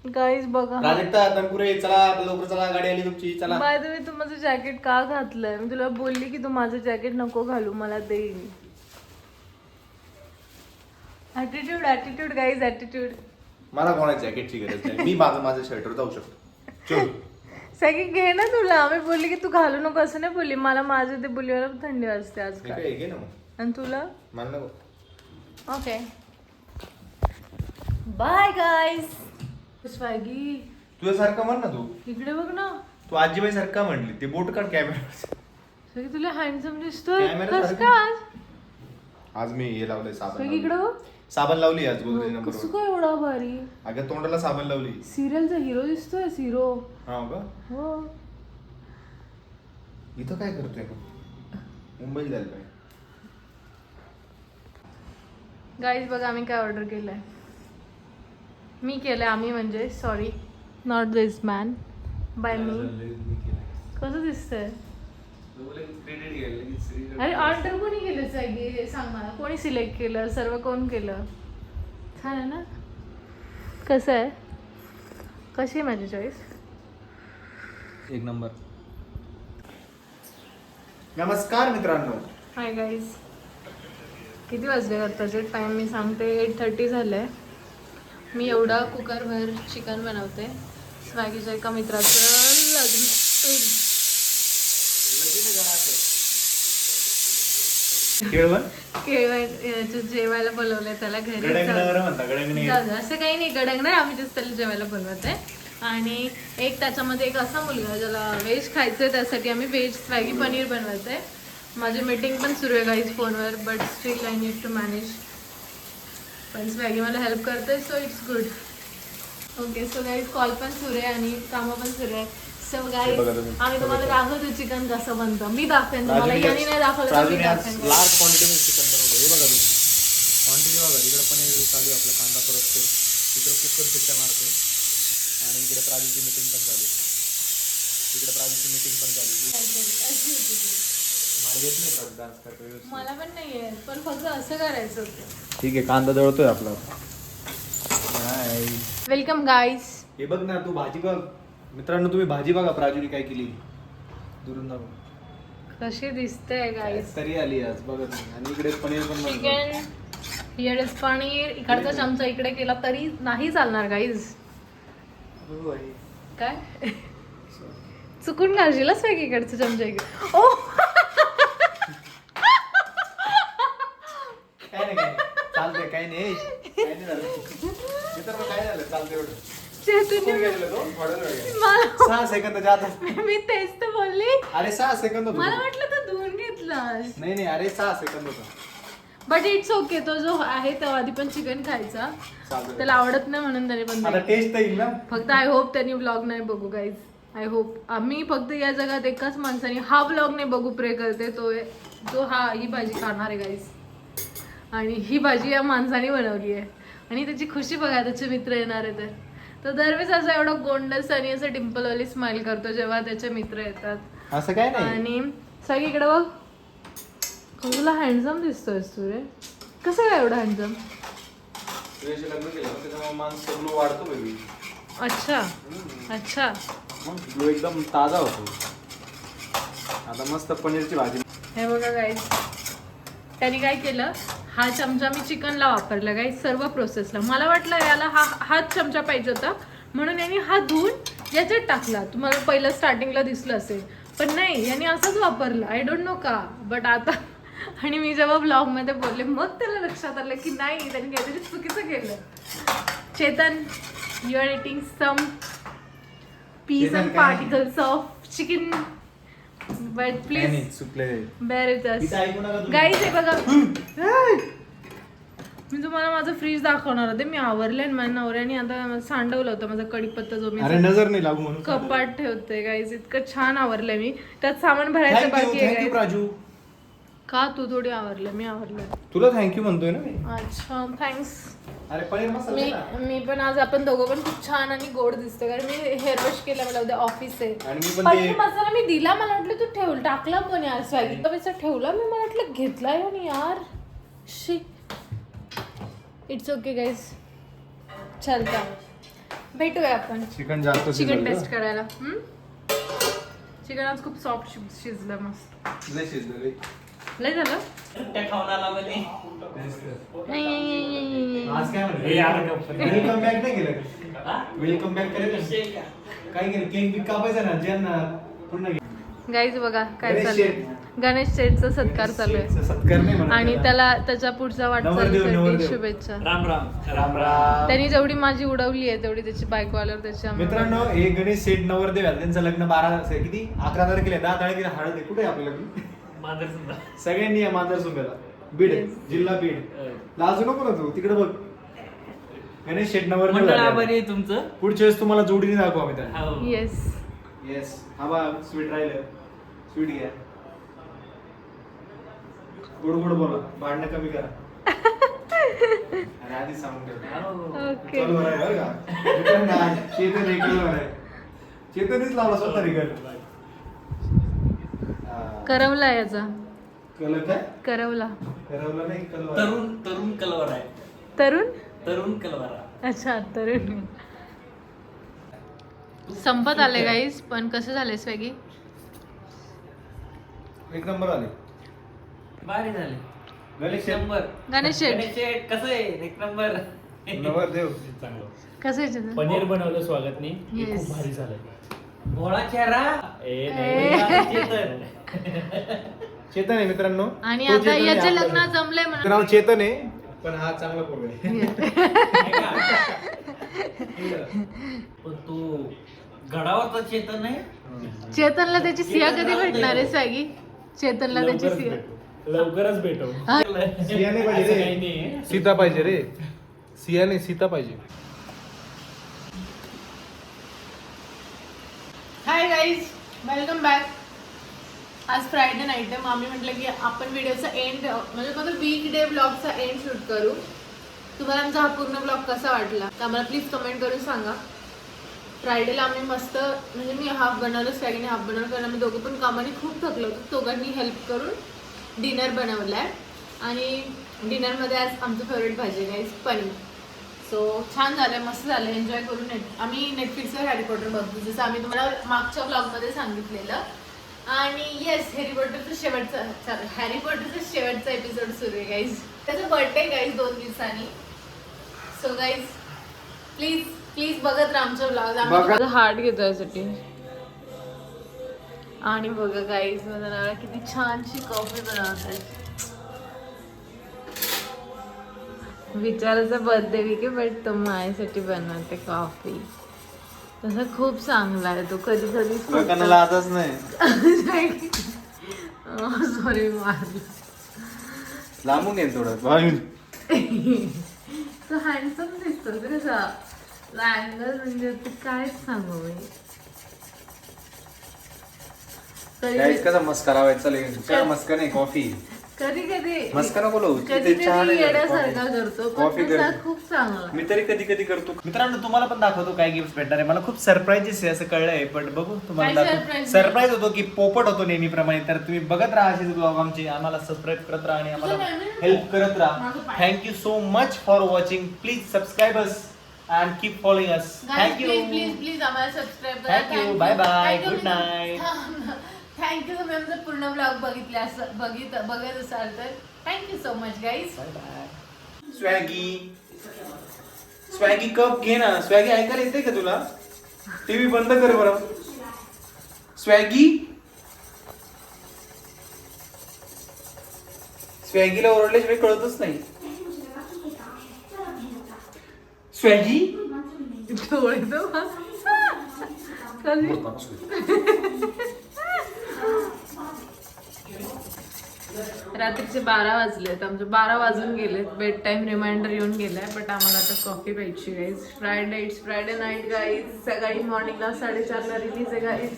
Guys बघा प्राजक्ता तनपुरे चला लवकर चला, गाडी आली तुमची, चला. बाय द वे तू माझं जॅकेट का घातलंय? मी तुला बोलली की तू माझं जॅकेट नको घालू, मला देईन. Attitude attitude guys attitude. मला कोणाच्या जॅकेटची गरज नाही, मी माझ्या शर्टवर जाऊ शकतो. चल सगळी घे ना तुला. मी बोलली की तू घालू नको असं नाही बोलली. मला माझं ते बोलली मला थंडी वाजते आज मी काय. काय घे ना मग. आणि तुला? मला नको. Okay bye guys. स्वॅगी तुझ्यासारखं म्हण ना तू. इकडे बघ ना. तू आजीबाई सारखं म्हणली, ते बोट काढ कॅमेरा. सगळी तुला हँडसम दिसतोय. कॅमेरा कसं सारखं. काय आज? आज मी हे लावलंय साबण. सगळी इकडे बघ. साबण लावली आज गोदरेज नंबर कसं 1. काय एवढा भारी? अगं तोंडाला साबण लावली. सिरियलचा हिरो दिसतोय. हिरो. हा का? हो. इथं काय करतोय मुंबईत जायला पाहिजे. गाईज बघा आम्ही काय ऑर्डर केलंय. मी केलंय. आम्ही म्हणजे sorry not this man by मी. कसं दिसतंय? अरे ऑर्डर कोणी केलं सगळे हे सांग मला. कोणी सिलेक्ट केलं? सर्व कोण केलं? छान आहे ना? कसं आहे? कशी आहे माझी चॉईस? एक नंबर. नमस्कार मित्रांनो. Hi guys. किती वाजले आत्ताचे टाईम मी सांगते 8:30 झालंय. मी एवढा कुकरभर चिकन बनवते. स्वॅगीच्या एका मित्राचं लग्न. जेवायला बोलवलंय त्याला घरी. जाऊ दे, असं काही नाही. गडंगणार आम्ही just त्याला जेवायला बोलवत आहे. आणि एक त्याच्यामध्ये एक असा मुलगा ज्याला व्हेज खायचंय, त्यासाठी आम्ही व्हेज स्वॅगी पनीर बनवत आहे. माझी मीटिंग पण सुरू आहे गाईज फोनवर, but still I need to manage. पण स्वॅगी मला हेल्प करते, so it's good. Okay so guys call पण सुरू आहे आणि कामं पण सुरू आहे. सो गाईज आम्ही तुम्हाला दाखवतो चिकन कसं बनतं. मी दाखवेन तुम्हाला. यांनी नाही दाखवलं तर मी दाखवेन. लार्ज क्वांटिटीमध्ये चिकन बनवलं. हे बघा तुम्ही क्वांटिटी बघा. इकडे पनीर चालू आहे, आपला कांदा परततो, इकडे कुकर शिट्ट्या मारतो आणि इकडे प्राजूची मीटिंग पण चालू. इकडे प्राजूची मीटिंग पण चालू. मला येत नाही डान्स करतो. मला पण नाही आहे, पण फक्त असं करायचं होतं. ठीक आहे, कांदा दळतोय आपला. Welcome guys. हे बघ ना तू भाजी बघ. मित्रांनो तुम्ही भाजी बघा प्राजूने काय केली. दुरून ना कशी दिसते गाईज. तरी आली आज बघा तुम्ही. आणि इकडे पनीर पण बनवलं. Chicken here is paneer. इकडचा चमचा इकडे केला तरी नाही चालणार गाईज. काय चुकून घालशीलच वेग इकडचा चमचा इकडे. ओ काय नाही चालतंय. काय नाही मित्रांनो, काय झालं चालतंय एवढं. मला 6 सेकंदाच्या आत. मी तेच तर बोलली. अरे 6 सेकंद होतं. मला वाटलं तर धुवून घेतलास. नाही अरे 6 सेकंद होतं. But it's okay. तो जो आहे तो आधी पण चिकन खायचा, चालतंय. त्याला आवडत नाही म्हणून त्याने पण आता टेस्ट येईल ना. फक्त आय होप त्यांनी व्लॉग नाही बघू गाईज. I hope. आम्ही फक्त या जगात एकाच माणसाने हा व्लॉग नाही बघू प्रे करते, तो जो ही भाजी खाणार आहे गाईज. आणि ही भाजी या माणसाने बनवली आहे आणि त्याची खुशी बघा. त्याचे मित्र येणार आहे तर दरवेळेस असं एवढं गोंडस आणि असं डिम्पलवाली स्माइल करतो जेव्हा त्याचे मित्र येतात. असं काय नाही. आणि सगळीकडे बघ. तुला हँडसम दिसतोयस तू रे. कसं काय एवढं हँडसम? लग्न केलं त्याच्यामुळे माणूस ग्लो वाढतो बेबी. अच्छा अच्छा. मग ग्लो एकदम ताजा होतो. आता मस्त पनीरची भाजी. हे बघा गाईज, त्यांनी काय केलं, हा चमचा मी चिकनला वापरला गाईज सर्व प्रोसेसला. मला वाटलं याला हाच चमचा पाहिजे होता म्हणून यांनी हा धुवून याच्यात टाकला. तुम्हाला पहिलं स्टार्टिंगला दिसलं असेल, पण नाही यांनी असंच वापरलं. आय डोंट नो का, बट आता. आणि मी जेव्हा ब्लॉगमध्ये बोलले मग त्याला लक्षात आलं की नाही त्यांनी काहीतरी चुकीचं केलं. Chetan, you are eating some piece and particles of chicken, but please bear it us. Guys हे बघा, मी तुम्हाला माझं फ्रीज दाखवणार होते. मी आवरले आणि माझ्या नवऱ्याने आता सांडवलं होतं माझा कढीपत्ता जो मी नजर नाही लागू म्हणून कपाट ठेवते. गाईज इतकं छान आवरलंय मी. त्यात सामान भरायचं बाकी आहे राजू. का तू थोडी आवरलं? मी आवरलं. तुला थँक्यू म्हणतोय ना मी. अच्छा थँक्स. अरे पनीर मसाला मी पण आज आपण दोघं पण खूप छान आणि गोड दिसतो कारण मी हेअर वॉश केला. मला उद्या ऑफिस आहे. आणि मी पण पनीर मसाला मी दिला. मला वाटलं तू ठेवलं टाकला पण यार स्वॅगी पैसा ठेवला मी. मला वाटलं घेतला आणि यार शी. इट्स ओके गाईज, चलता. भेटूया आपण चिकन जास्त चिकन टेस्ट करायला. चिकन आज खूप सॉफ्ट शिजलं मस्त. नाही शिजलं रे. लय झालं त्या खावणाला मध्ये आज काय म्हणलं वेलकम बॅक नाही केलं वेलकम बॅक करेल काय केलं केक बिक कापायचा ना ज्यांना पुन्हा गाईज बघा काय गणेश चाललंय. गणेश शेठचा सत्कार चालू आहे सत्कार नाही म्हणत आणि त्याला. त्याच्या पुढच्या नवरदेव, वाटचालीसाठी नवरदेव. शुभेच्छा. राम राम राम राम. त्यांनी जेवढी माझी उडवली आहे तेवढी त्याची बायको आल्यावर त्याची आम्हाला- मित्रांनो हे गणेश शेठ नवरदेव आहे त्यांचं लग्न 12 किती 11 तारखेला 10 तारखेला हळद आहे. कुठे आहे आपलं लग्न मांजर सुद्धा सगळ्यांनी या मांजर सुंब्याला बीड Yes. जिल्हा बीड लाजू नको ना तू तिकडे बघ गणेश शेठ नवरदेव मंडळ झाले. आभारी आहे तुमचं. पुढच्या वेळेस तुम्हाला जोडीने दाखवू आम्ही त्यांना हो. येस येस हा बा स्वीट राहिलं स्वीट घ्या गोड गोड बोला भांडणं कमी करा आणि आधीच सांगून ठेव हो. ओके चालू आहे बरं का रिटर्न नाही. चेतन रेकल आहे चेतनच लावला स्वतः रिकल करवला याचा कलर काय करवला करवला नाही कलर तरुण तरुण कलवर आहे. तरुण तरुण कलवर आहे. अच्छा तरुण संपत आले गाईस. पण कसं झालंय स्वॅगी? एक नंबर आले भारी झाले. गणेश शेठ नंबर गणेश शेठ गणेश शेठ कसं आहे एक नंबर. नवरदेव चांगलं कसं आहे त्याचं? पनीर बनवलं स्वागतनी हे Yes. खूप भारी झालंय. भोळा चेहरा ए ए. नाही चेतन. चेतन आहे मित्रांनो आणि तो आता चेतन आहे याचे आपला. लग्न जमलंय त्याचं म्हणून नाव चेतन आहे पण हा चांगला पोरगा आहे पण तू गडावरचा चेतन आहे. चेतनला त्याची सिया कधी भेटणार आहे स्वॅगी? चेतनला त्याची लवकरच सिया भेटू. लवकरच भेटू. सिया नाही असं पाहिजे काही रे नाही. सीता पाहिजे रे सिया नाही सीता पाहिजे. Hi guys welcome back. आज फ्रायडे नाईट आहे. मग आम्ही म्हटलं की आपण व्हिडिओचा एंड म्हणजे कोणतं वीक डे ब्लॉगचा एंड शूट करू. तुम्हाला आमचा हा पूर्ण ब्लॉग कसा वाटला तर आम्हाला प्लीज कमेंट करून सांगा. फ्रायडेला आम्ही मस्त म्हणजे मी हाफ बनवलं स्वॅगीने हाफ बनवलं कारण आम्ही दोघं पण कामाने खूप थकलो होतो. दोघांनी हेल्प करून डिनर बनवलं आहे आणि डिनरमध्ये आज आमचं फेवरेट भाजी आहे गाईज पनीर. सो छान झालं मस्त झालं एन्जॉय करून आम्ही नेटफ्लिक्सवर हॅरी पॉटर बघतो जसं आम्ही तुम्हाला मागच्या ब्लॉगमध्ये सांगितलेलं. आणि येस हॅरी पॉटरचा शेवटचा एपिसोड सुरू आहे गाईज. त्याचा बर्थडे गाईज 2 दिवसांनी. सो गाईज प्लीज प्लीज बघत राहा आमचा ब्लॉग. हार्ट घेतो यासाठी. आणि बघा गाईज माझा नवरा किती छानशी कॉफी बनवते. विचाराचा बर्थडे विके बट तो माझ्यासाठी बनवते कॉफी. तसं खूप चांगला आहे तो. कधी कधी लोकांना लाजच नाही सॉरी मारलं. लांबून येईल थोडं तो हँडसम दिसतो कसा अँगल म्हणजे ते कायच सांगू मी. गाईस कसा मस्का लावायचा चालेल काय मस्का नाही कॉफी कधी कधी मस्का नको लावू. कधी ते छान कधी आहे. येण्यासारखा करतो कॉफी पण तसा कर. खूप चांगला. मी तरी कधी कधी करतो. मित्रांनो तुम्हाला पण दाखवतो काय गिफ्ट भेटणार आहे. मला खूप सरप्राईजेस आहे असं कळलंय पण बघू तुम्हाला काय दाखवतो. surprise? सरप्राईज होतो की पोपट होतो नेहमीप्रमाणे. तर तुम्ही बघत राहा असेच ब्लॉग आमचे आम्हाला सबस्क्राईब करत राहा आणि आम्हाला हेल्प करत राहा. Thank you so much for watching. Please subscribe us and keep following us. Thank you please please आम्हाला सबस्क्राईब करा. Thank you bye bye good night. Thank you तुम्ही आमचा पूर्ण ब्लॉग बघत असाल तर thank you so much guys. Swaggy Swaggy cup घे ना. स्वॅगी ऐकायला येते का तुला? टीव्ही बंद कर बरं. स्वॅगी स्वॅगीला ओरडल्याशिवाय कळतच नाही. स्वॅगी डोळे तो कधी रात्रीचे 12 वाजलेत. आमचे 12 वाजून गेलेत. बेड टाइम रिमाइंडर येऊन गेलाय बट आम्हाला आता कॉफी प्यायची guys. It's Friday night guys. सकाळी मॉर्निंगला 4:30ला रिलीज आहे गाईज.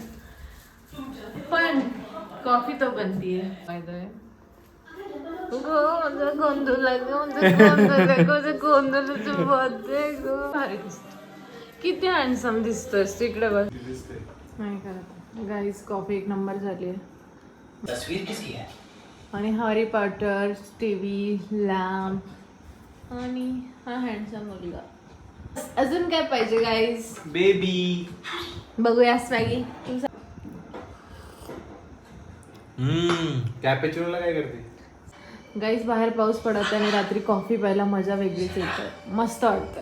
पण कॉफी तो बनतीये फायदा भारी दिसत. किती हँडसम दिसतोस तिकडे बघ. नाही करत गाईज कॉफी एक नंबर झाली आहे. तस्वीर किसी है. आणि हॅरी पॉटर टीव्ही लॅम्प आणि हा हँडसम मुलगा अजून काय पाहिजे गाईज? बेबी. बघूया स्वॅगी. कॅपेचिनोला काय करते? गाईज बाहेर पाऊस पडत आणि रात्री कॉफी प्यायला मजा वेगळीच येते, मस्त वाटतं.